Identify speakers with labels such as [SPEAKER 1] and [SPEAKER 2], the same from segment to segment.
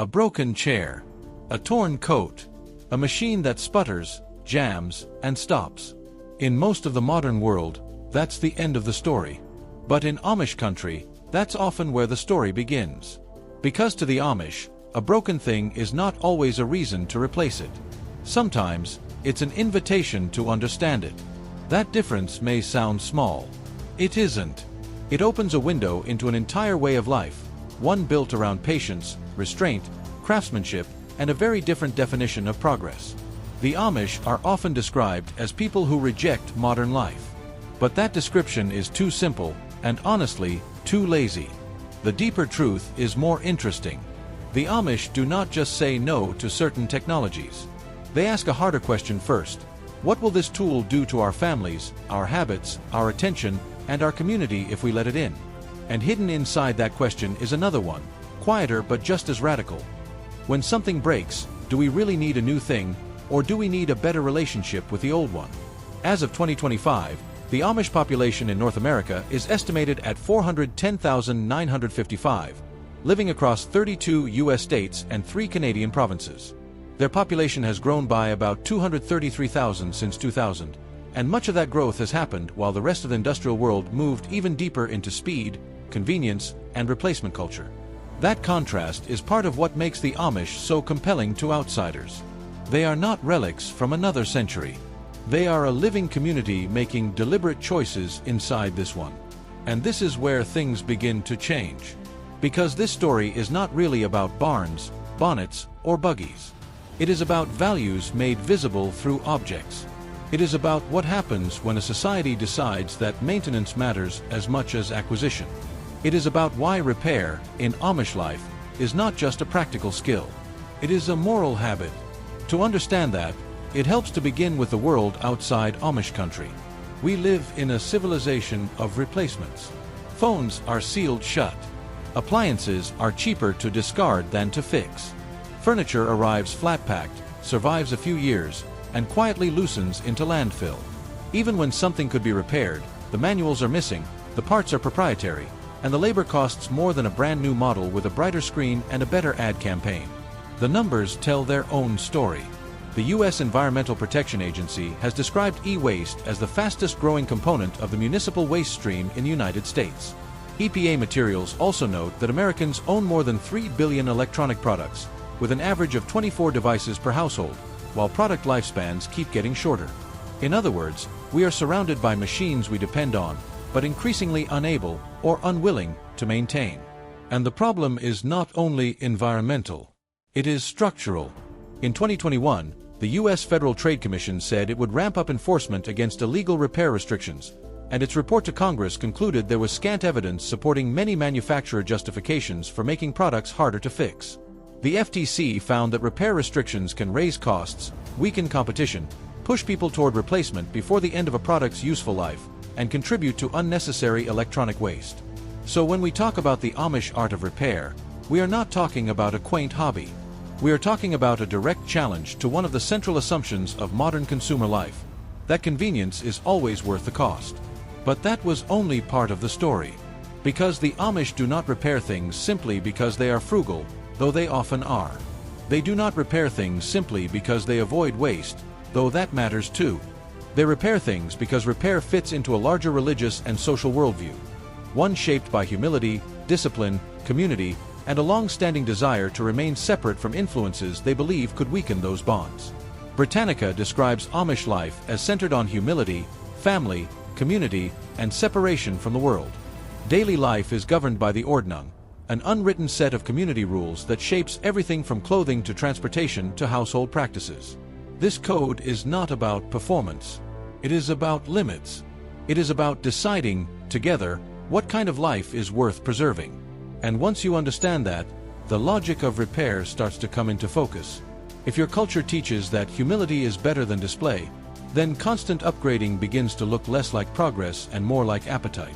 [SPEAKER 1] a broken chair, a torn coat, a machine that sputters, jams, and stops. In most of the modern world, that's the end of the story. But in Amish country, that's often where the story begins. Because to the Amish, a broken thing is not always a reason to replace it. Sometimes, it's an invitation to understand it. That difference may sound small. It isn't. It opens a window into an entire way of life, one built around patience, restraint, craftsmanship, and a very different definition of progress. The Amish are often described as people who reject modern life. But that description is too simple, and honestly, too lazy. The deeper truth is more interesting. The Amish do not just say no to certain technologies. They ask a harder question first. What will this tool do to our families, our habits, our attention, and our community if we let it in? And hidden inside that question is another one, quieter but just as radical. When something breaks, do we really need a new thing, or do we need a better relationship with the old one? As of 2025, the Amish population in North America is estimated at 410,955, living across 32 U.S. states and 3 Canadian provinces. Their population has grown by about 233,000 since 2000, and much of that growth has happened while the rest of the industrial world moved even deeper into speed, convenience, and replacement culture. That contrast is part of what makes the Amish so compelling to outsiders. They are not relics from another century. They are a living community making deliberate choices inside this one. And this is where things begin to change. Because this story is not really about barns, bonnets, or buggies. It is about values made visible through objects. It is about what happens when a society decides that maintenance matters as much as acquisition. It is about why repair, in Amish life, is not just a practical skill. It is a moral habit. To understand that, it helps to begin with the world outside Amish country. We live in a civilization of replacements. Phones are sealed shut. Appliances are cheaper to discard than to fix. Furniture arrives flat-packed, survives a few years, and quietly loosens into landfill. Even when something could be repaired, the manuals are missing, the parts are proprietary, and the labor costs more than a brand new model with a brighter screen and a better ad campaign. The numbers tell their own story. The U.S. Environmental Protection Agency has described e-waste as the fastest growing component of the municipal waste stream in the United States. EPA materials also note that Americans own more than 3 billion electronic products, with an average of 24 devices per household, while product lifespans keep getting shorter. In other words, we are surrounded by machines we depend on, but increasingly unable or unwilling to maintain. And the problem is not only environmental, it is structural. In 2021, the U.S. Federal Trade Commission said it would ramp up enforcement against illegal repair restrictions, and its report to Congress concluded there was scant evidence supporting many manufacturer justifications for making products harder to fix. The FTC found that repair restrictions can raise costs, weaken competition, push people toward replacement before the end of a product's useful life, and contribute to unnecessary electronic waste. So when we talk about the Amish art of repair, we are not talking about a quaint hobby. We are talking about a direct challenge to one of the central assumptions of modern consumer life, that convenience is always worth the cost. But that was only part of the story. Because the Amish do not repair things simply because they are frugal, though they often are. They do not repair things simply because they avoid waste, though that matters too. They repair things because repair fits into a larger religious and social worldview, one shaped by humility, discipline, community, and a long-standing desire to remain separate from influences they believe could weaken those bonds. Britannica describes Amish life as centered on humility, family, community, and separation from the world. Daily life is governed by the Ordnung, an unwritten set of community rules that shapes everything from clothing to transportation to household practices. This code is not about performance. It is about limits. It is about deciding, together, what kind of life is worth preserving. And once you understand that, the logic of repair starts to come into focus. If your culture teaches that humility is better than display, then constant upgrading begins to look less like progress and more like appetite.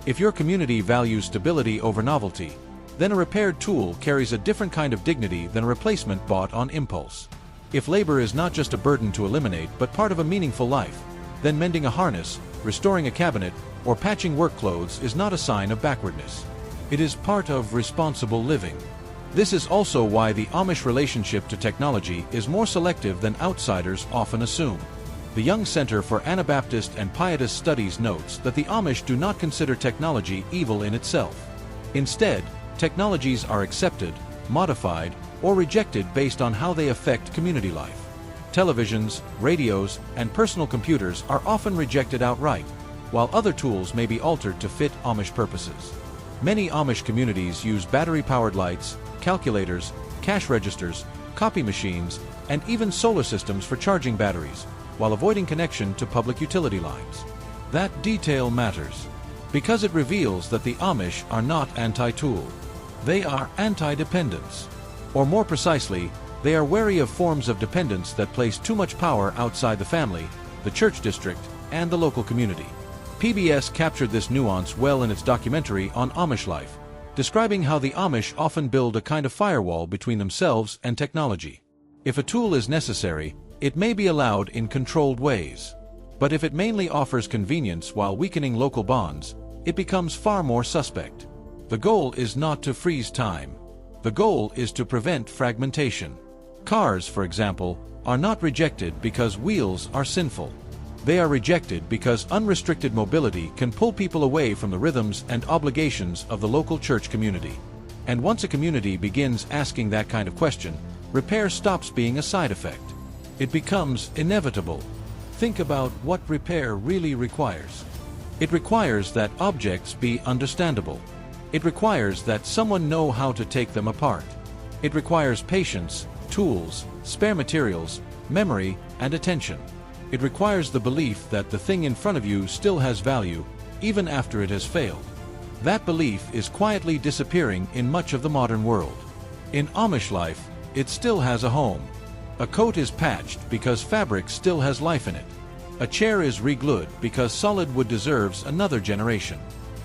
[SPEAKER 1] If your community values stability over novelty, then a repaired tool carries a different kind of dignity than a replacement bought on impulse. If labor is not just a burden to eliminate but part of a meaningful life, then mending a harness, restoring a cabinet, or patching work clothes is not a sign of backwardness. It is part of responsible living. This is also why the Amish relationship to technology is more selective than outsiders often assume. The Young Center for Anabaptist and Pietist Studies notes that the Amish do not consider technology evil in itself. Instead, technologies are accepted, modified, or rejected based on how they affect community life. Televisions, radios, and personal computers are often rejected outright, while other tools may be altered to fit Amish purposes. Many Amish communities use battery-powered lights, calculators, cash registers, copy machines, and even solar systems for charging batteries, while avoiding connection to public utility lines. That detail matters, because it reveals that the Amish are not anti-tool. They are anti-dependence. Or more precisely, they are wary of forms of dependence that place too much power outside the family, the church district, and the local community. PBS captured this nuance well in its documentary on Amish life, describing how the Amish often build a kind of firewall between themselves and technology. If a tool is necessary, it may be allowed in controlled ways. But if it mainly offers convenience while weakening local bonds, it becomes far more suspect. The goal is not to freeze time. The goal is to prevent fragmentation. Cars, for example, are not rejected because wheels are sinful. They are rejected because unrestricted mobility can pull people away from the rhythms and obligations of the local church community. And once a community begins asking that kind of question, repair stops being a side effect. It becomes inevitable. Think about what repair really requires. It requires that objects be understandable. It requires that someone know how to take them apart. It requires patience, tools, spare materials, memory, and attention. It requires the belief that the thing in front of you still has value, even after it has failed. That belief is quietly disappearing in much of the modern world. In Amish life, it still has a home. A coat is patched because fabric still has life in it. A chair is reglued because solid wood deserves another generation.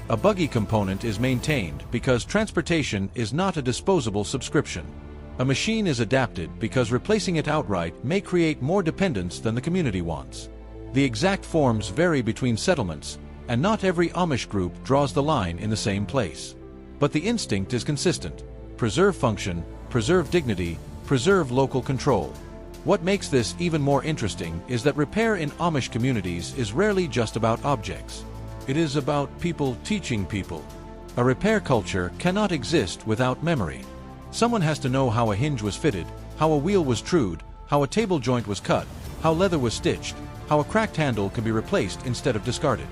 [SPEAKER 1] A buggy component is maintained because transportation is not a disposable subscription. A machine is adapted because replacing it outright may create more dependence than the community wants. The exact forms vary between settlements, and not every Amish group draws the line in the same place. But the instinct is consistent: preserve function, preserve dignity, preserve local control. What makes this even more interesting is that repair in Amish communities is rarely just about objects. It is about people teaching people. A repair culture cannot exist without memory. Someone has to know how a hinge was fitted, how a wheel was trued, how a table joint was cut, how leather was stitched, how a cracked handle can be replaced instead of discarded.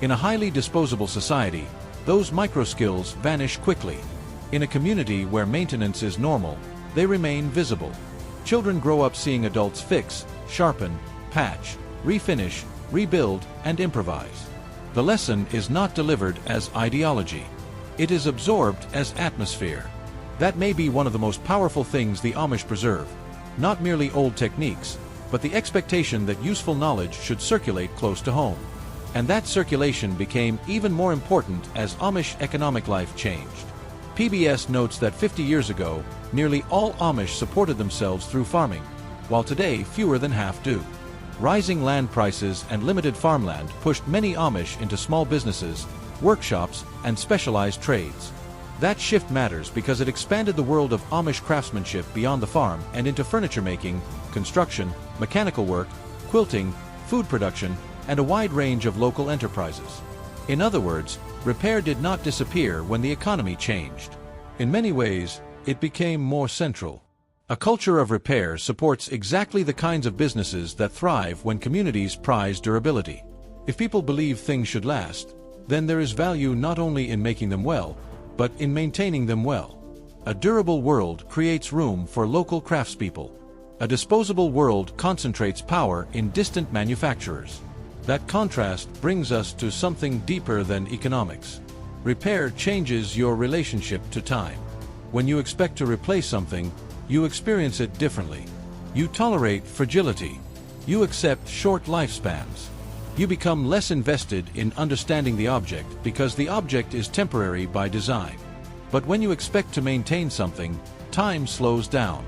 [SPEAKER 1] In a highly disposable society, those micro skills vanish quickly. In a community where maintenance is normal, they remain visible. Children grow up seeing adults fix, sharpen, patch, refinish, rebuild, and improvise. The lesson is not delivered as ideology. It is absorbed as atmosphere. That may be one of the most powerful things the Amish preserve, not merely old techniques, but the expectation that useful knowledge should circulate close to home. And that circulation became even more important as Amish economic life changed. PBS notes that 50 years ago, nearly all Amish supported themselves through farming, while today fewer than half do. Rising land prices and limited farmland pushed many Amish into small businesses, workshops, and specialized trades. That shift matters because it expanded the world of Amish craftsmanship beyond the farm and into furniture making, construction, mechanical work, quilting, food production, and a wide range of local enterprises. In other words, repair did not disappear when the economy changed. In many ways, it became more central. A culture of repair supports exactly the kinds of businesses that thrive when communities prize durability. If people believe things should last, then there is value not only in making them well, but in maintaining them well. A durable world creates room for local craftspeople. A disposable world concentrates power in distant manufacturers. That contrast brings us to something deeper than economics. Repair changes your relationship to time. When you expect to replace something, you experience it differently. You tolerate fragility. You accept short lifespans. You become less invested in understanding the object because the object is temporary by design. But when you expect to maintain something, time slows down.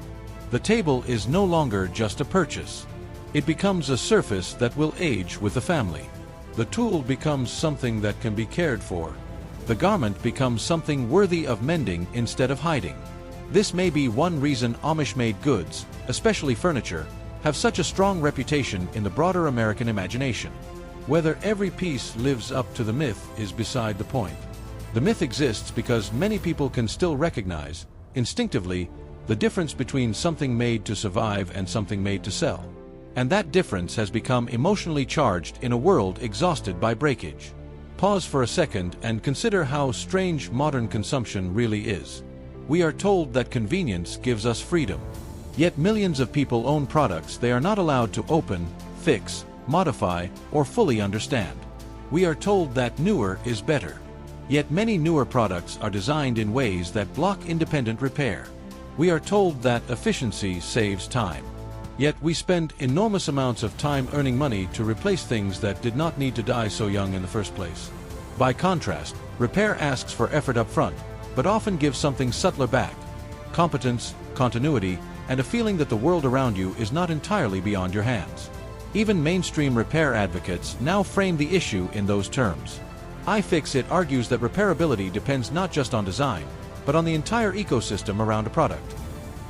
[SPEAKER 1] The table is no longer just a purchase. It becomes a surface that will age with the family. The tool becomes something that can be cared for. The garment becomes something worthy of mending instead of hiding. This may be one reason Amish-made goods, especially furniture, have such a strong reputation in the broader American imagination. Whether every piece lives up to the myth is beside the point. The myth exists because many people can still recognize, instinctively, the difference between something made to survive and something made to sell. And that difference has become emotionally charged in a world exhausted by breakage. Pause for a second and consider how strange modern consumption really is. We are told that convenience gives us freedom. Yet millions of people own products they are not allowed to open, fix, modify, or fully understand. We are told that newer is better. Yet many newer products are designed in ways that block independent repair. We are told that efficiency saves time. Yet we spend enormous amounts of time earning money to replace things that did not need to die so young in the first place. By contrast, repair asks for effort up front, but often gives something subtler back: competence, continuity, and a feeling that the world around you is not entirely beyond your hands. Even mainstream repair advocates now frame the issue in those terms. iFixit argues that repairability depends not just on design, but on the entire ecosystem around a product.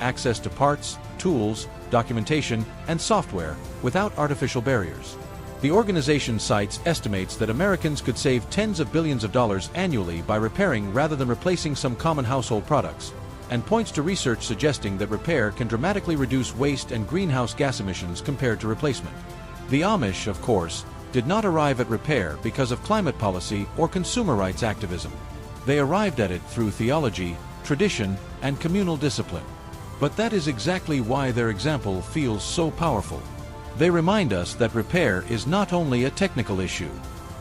[SPEAKER 1] Access to parts, tools, documentation, and software without artificial barriers. The organization cites estimates that Americans could save tens of billions of dollars annually by repairing rather than replacing some common household products, and points to research suggesting that repair can dramatically reduce waste and greenhouse gas emissions compared to replacement. The Amish, of course, did not arrive at repair because of climate policy or consumer rights activism. They arrived at it through theology, tradition, and communal discipline. But that is exactly why their example feels so powerful. They remind us that repair is not only a technical issue,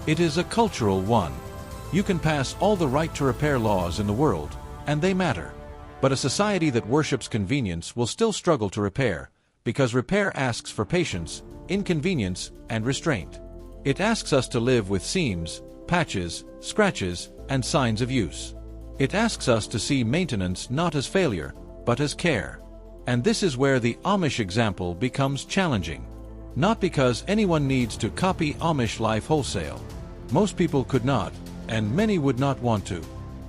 [SPEAKER 1] it is a cultural one. You can pass all the right to repair laws in the world, and they matter. But a society that worships convenience will still struggle to repair, because repair asks for patience, inconvenience, and restraint. It asks us to live with seams, patches, scratches, and signs of use. It asks us to see maintenance not as failure, but as care. And this is where the Amish example becomes challenging. Not because anyone needs to copy Amish life wholesale. Most people could not, and many would not want to.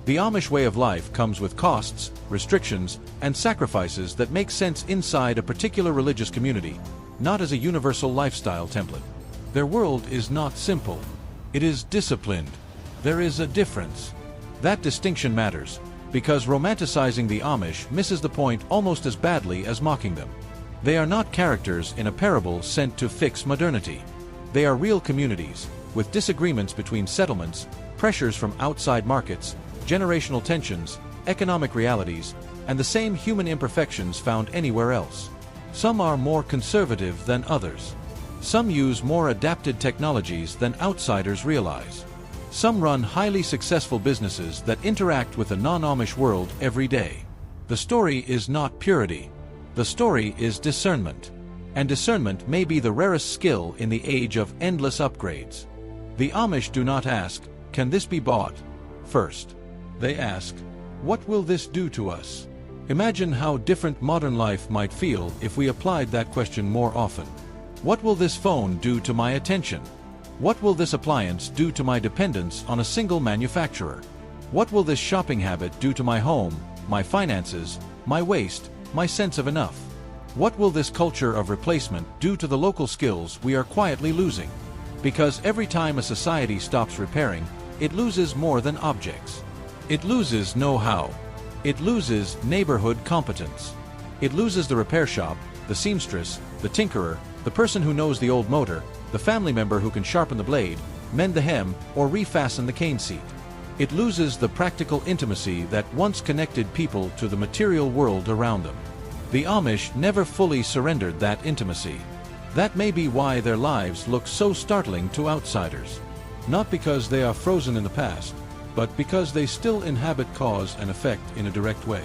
[SPEAKER 1] The Amish way of life comes with costs, restrictions, and sacrifices that make sense inside a particular religious community, not as a universal lifestyle template. Their world is not simple. It is disciplined. There is a difference. That distinction matters, because romanticizing the Amish misses the point almost as badly as mocking them. They are not characters in a parable sent to fix modernity. They are real communities, with disagreements between settlements, pressures from outside markets, generational tensions, economic realities, and the same human imperfections found anywhere else. Some are more conservative than others. Some use more adapted technologies than outsiders realize. Some run highly successful businesses that interact with the non-Amish world every day. The story is not purity. The story is discernment. And discernment may be the rarest skill in the age of endless upgrades. The Amish do not ask, "Can this be bought?" first. They ask, "What will this do to us?" Imagine how different modern life might feel if we applied that question more often. What will this phone do to my attention? What will this appliance do to my dependence on a single manufacturer? What will this shopping habit do to my home, my finances, my waste, my sense of enough? What will this culture of replacement do to the local skills we are quietly losing? Because every time a society stops repairing, it loses more than objects. It loses know-how. It loses neighborhood competence. It loses the repair shop, the seamstress, the tinkerer, the person who knows the old motor, the family member who can sharpen the blade, mend the hem, or refasten the cane seat. It loses the practical intimacy that once connected people to the material world around them. The Amish never fully surrendered that intimacy. That may be why their lives look so startling to outsiders. Not because they are frozen in the past, but because they still inhabit cause and effect in a direct way.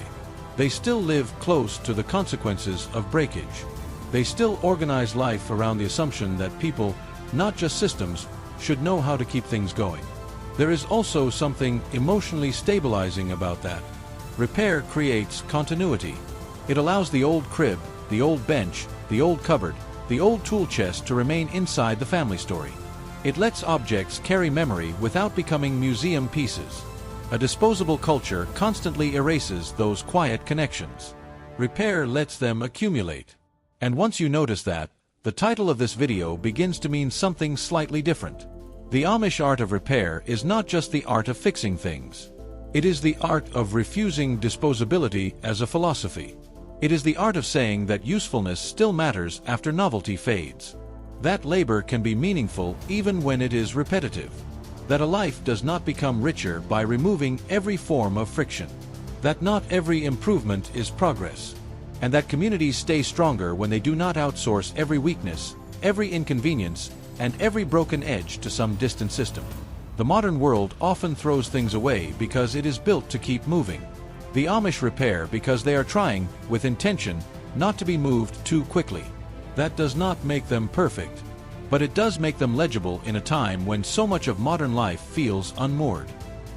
[SPEAKER 1] They still live close to the consequences of breakage. They still organize life around the assumption that people, not just systems, should know how to keep things going. There is also something emotionally stabilizing about that. Repair creates continuity. It allows the old crib, the old bench, the old cupboard, the old tool chest to remain inside the family story. It lets objects carry memory without becoming museum pieces. A disposable culture constantly erases those quiet connections. Repair lets them accumulate. And once you notice that, the title of this video begins to mean something slightly different. The Amish art of repair is not just the art of fixing things. It is the art of refusing disposability as a philosophy. It is the art of saying that usefulness still matters after novelty fades. That labor can be meaningful even when it is repetitive. That a life does not become richer by removing every form of friction. That not every improvement is progress. And that communities stay stronger when they do not outsource every weakness, every inconvenience, and every broken edge to some distant system. The modern world often throws things away because it is built to keep moving. The Amish repair because they are trying, with intention, not to be moved too quickly. That does not make them perfect, but it does make them legible in a time when so much of modern life feels unmoored.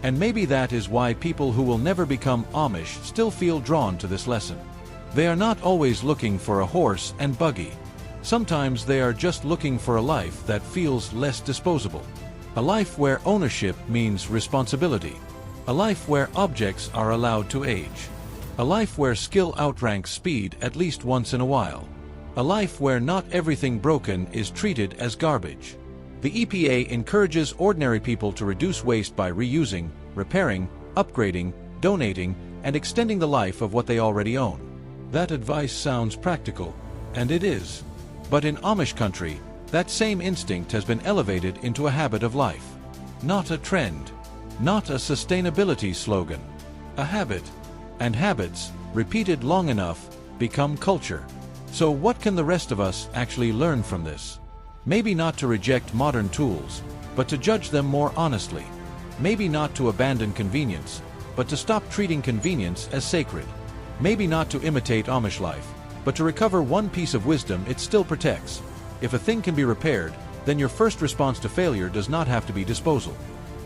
[SPEAKER 1] And maybe that is why people who will never become Amish still feel drawn to this lesson. They are not always looking for a horse and buggy. Sometimes they are just looking for a life that feels less disposable. A life where ownership means responsibility. A life where objects are allowed to age. A life where skill outranks speed at least once in a while. A life where not everything broken is treated as garbage. The EPA encourages ordinary people to reduce waste by reusing, repairing, upgrading, donating, and extending the life of what they already own. That advice sounds practical, and it is. But in Amish country, that same instinct has been elevated into a habit of life. Not a trend. Not a sustainability slogan. A habit. And habits, repeated long enough, become culture. So what can the rest of us actually learn from this? Maybe not to reject modern tools, but to judge them more honestly. Maybe not to abandon convenience, but to stop treating convenience as sacred. Maybe not to imitate Amish life, but to recover one piece of wisdom it still protects. If a thing can be repaired, then your first response to failure does not have to be disposal.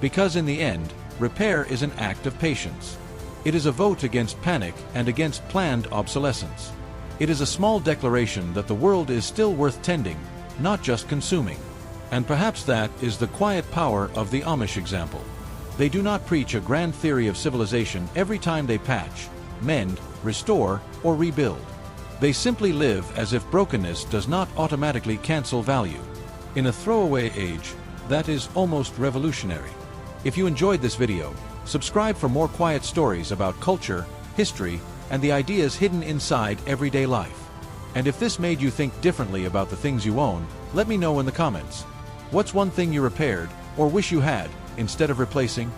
[SPEAKER 1] Because in the end, repair is an act of patience. It is a vote against panic and against planned obsolescence. It is a small declaration that the world is still worth tending, not just consuming. And perhaps that is the quiet power of the Amish example. They do not preach a grand theory of civilization every time they patch, mend, restore, or rebuild. They simply live as if brokenness does not automatically cancel value. In a throwaway age, that is almost revolutionary. If you enjoyed this video, subscribe for more quiet stories about culture, history, and the ideas hidden inside everyday life. And if this made you think differently about the things you own, let me know in the comments. What's one thing you repaired, or wish you had, instead of replacing?